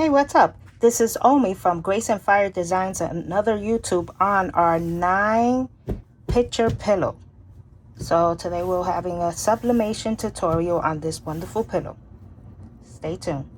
Hey, what's up? This is Omi from Grace and Fire Designs, another YouTube on our 9 picture pillow. So today we're having a sublimation tutorial on this wonderful pillow. Stay tuned.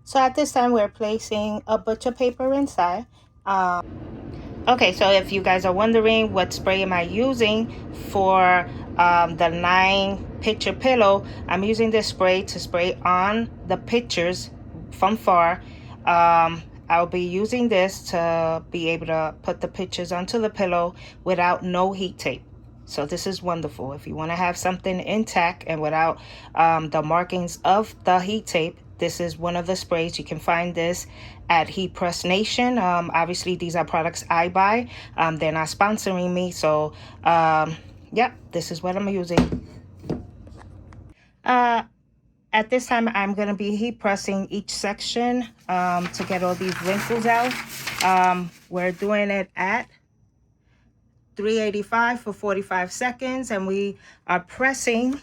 So at this time we're placing a butcher paper inside. Okay, so if you guys are wondering what spray am I using for the 9 picture pillow, I'm using this spray to spray on the pictures from far. I'll be using this to be able to put the pictures onto the pillow without no heat tape. So this is wonderful. If you want to have something intact and without the markings of the heat tape, this is one of the sprays. You can find this at Heat Press Nation. Obviously, these are products I buy. They're not sponsoring me. So, yeah, this is what I'm using. At this time, I'm going to be heat pressing each section to get all these wrinkles out. We're doing it at 385 for 45 seconds, and we are pressing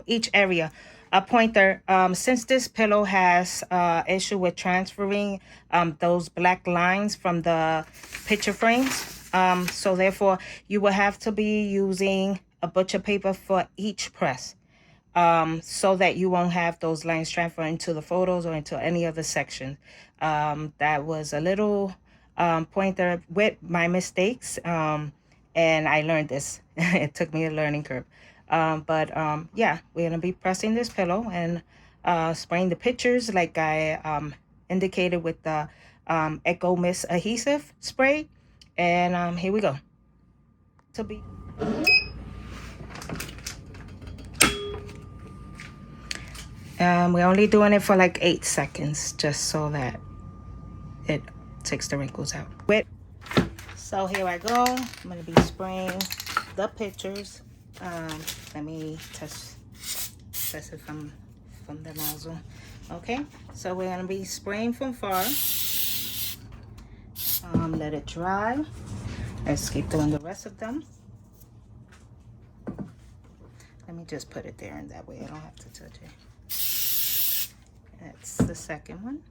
each area. A pointer, since this pillow has issue with transferring those black lines from the picture frames, so therefore you will have to be using a butcher paper for each press, so that you won't have those lines transfer into the photos or into any other section. That was a little pointer with my mistakes, and I learned this. It took me a learning curve. Yeah, we're gonna be pressing this pillow and spraying the pictures like I indicated with the Echo Mist adhesive spray. And here we go. We're only doing it for like 8 seconds, just so that it takes the wrinkles out. So here I go. I'm gonna be spraying the pictures. Let me test it from the nozzle. Okay, so we're gonna be spraying from far. Let it dry. Let's keep doing the rest of them. Let me just put it there, and that way I don't have to touch it. That's the second one.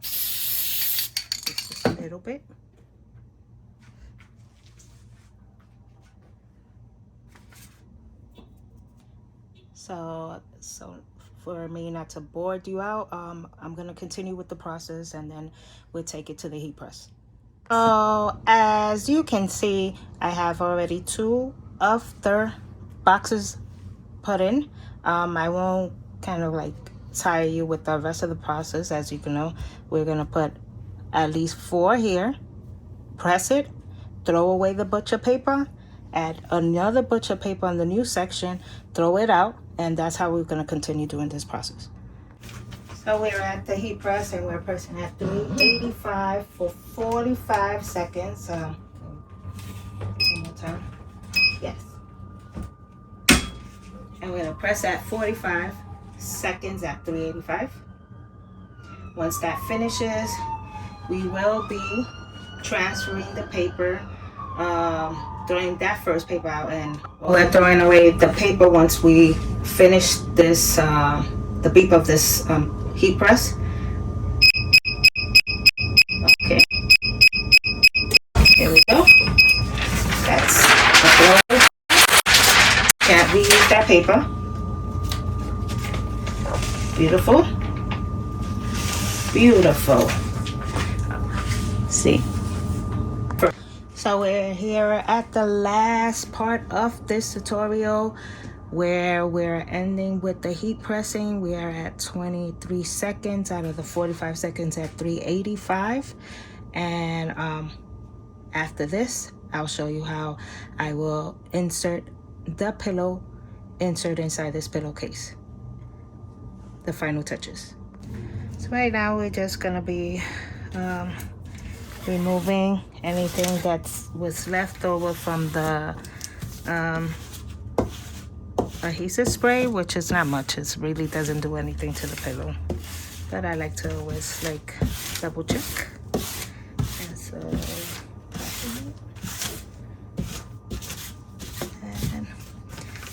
Just a little bit. So for me not to bore you out, I'm gonna continue with the process, and then we'll take it to the heat press. So as you can see, I have already 2 of the boxes put in. I won't kind of like tire you with the rest of the process. As you can know, we're gonna put at least 4 here, press it, throw away the butcher paper, add another butcher paper on the new section, throw it out, and that's how we're going to continue doing this process. So we're at the heat press, and we're pressing at 385 for 45 seconds. One more time. Yes. And we're going to press at 45 seconds at 385. Once that finishes, we will be transferring the paper, throwing that first paper out, and we're throwing away the paper once we finish this, the beep of this heat press. Okay, here we go. That's the floor. Can't reuse that paper. Beautiful. Beautiful. See. So we're here at the last part of this tutorial, where we're ending with the heat pressing. We are at 23 seconds out of the 45 seconds at 385. And after this, I'll show you how I will insert the pillow insert inside this pillowcase. The final touches. So right now we're just gonna be removing anything that was left over from the adhesive spray, which is not much. It really doesn't do anything to the pillow, but I like to always like double check. And so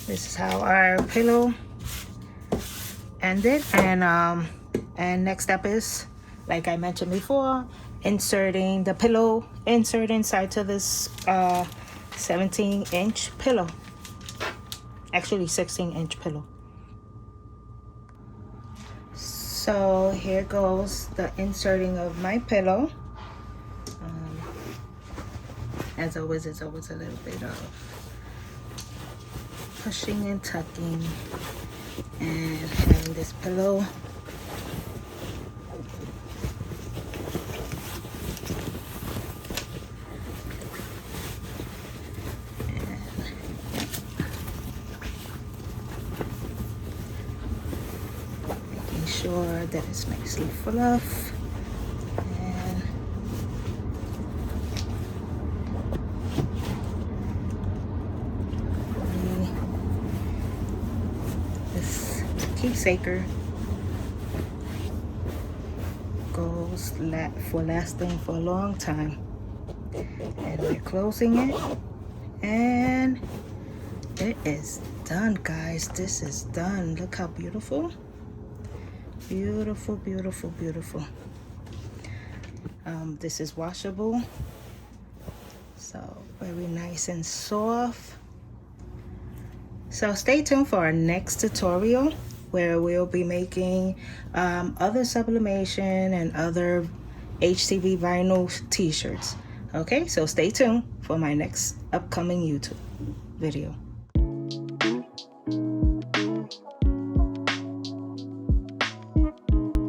This is how our pillow ended. And next step is, like I mentioned before, inserting the pillow insert inside to this 17-inch pillow. Actually 16-inch pillow. So here goes the inserting of my pillow. As always, it's always a little bit of pushing and tucking and having this pillow sure that it's nicely fluff, and this keepsaker goes for lasting for a long time. And we're closing it, and it is done, guys. This is done. Look how beautiful. Beautiful, beautiful, beautiful. This is washable, so very nice and soft. So stay tuned for our next tutorial, where we'll be making other sublimation and other HTV vinyl t-shirts. Okay, so stay tuned for my next upcoming YouTube video.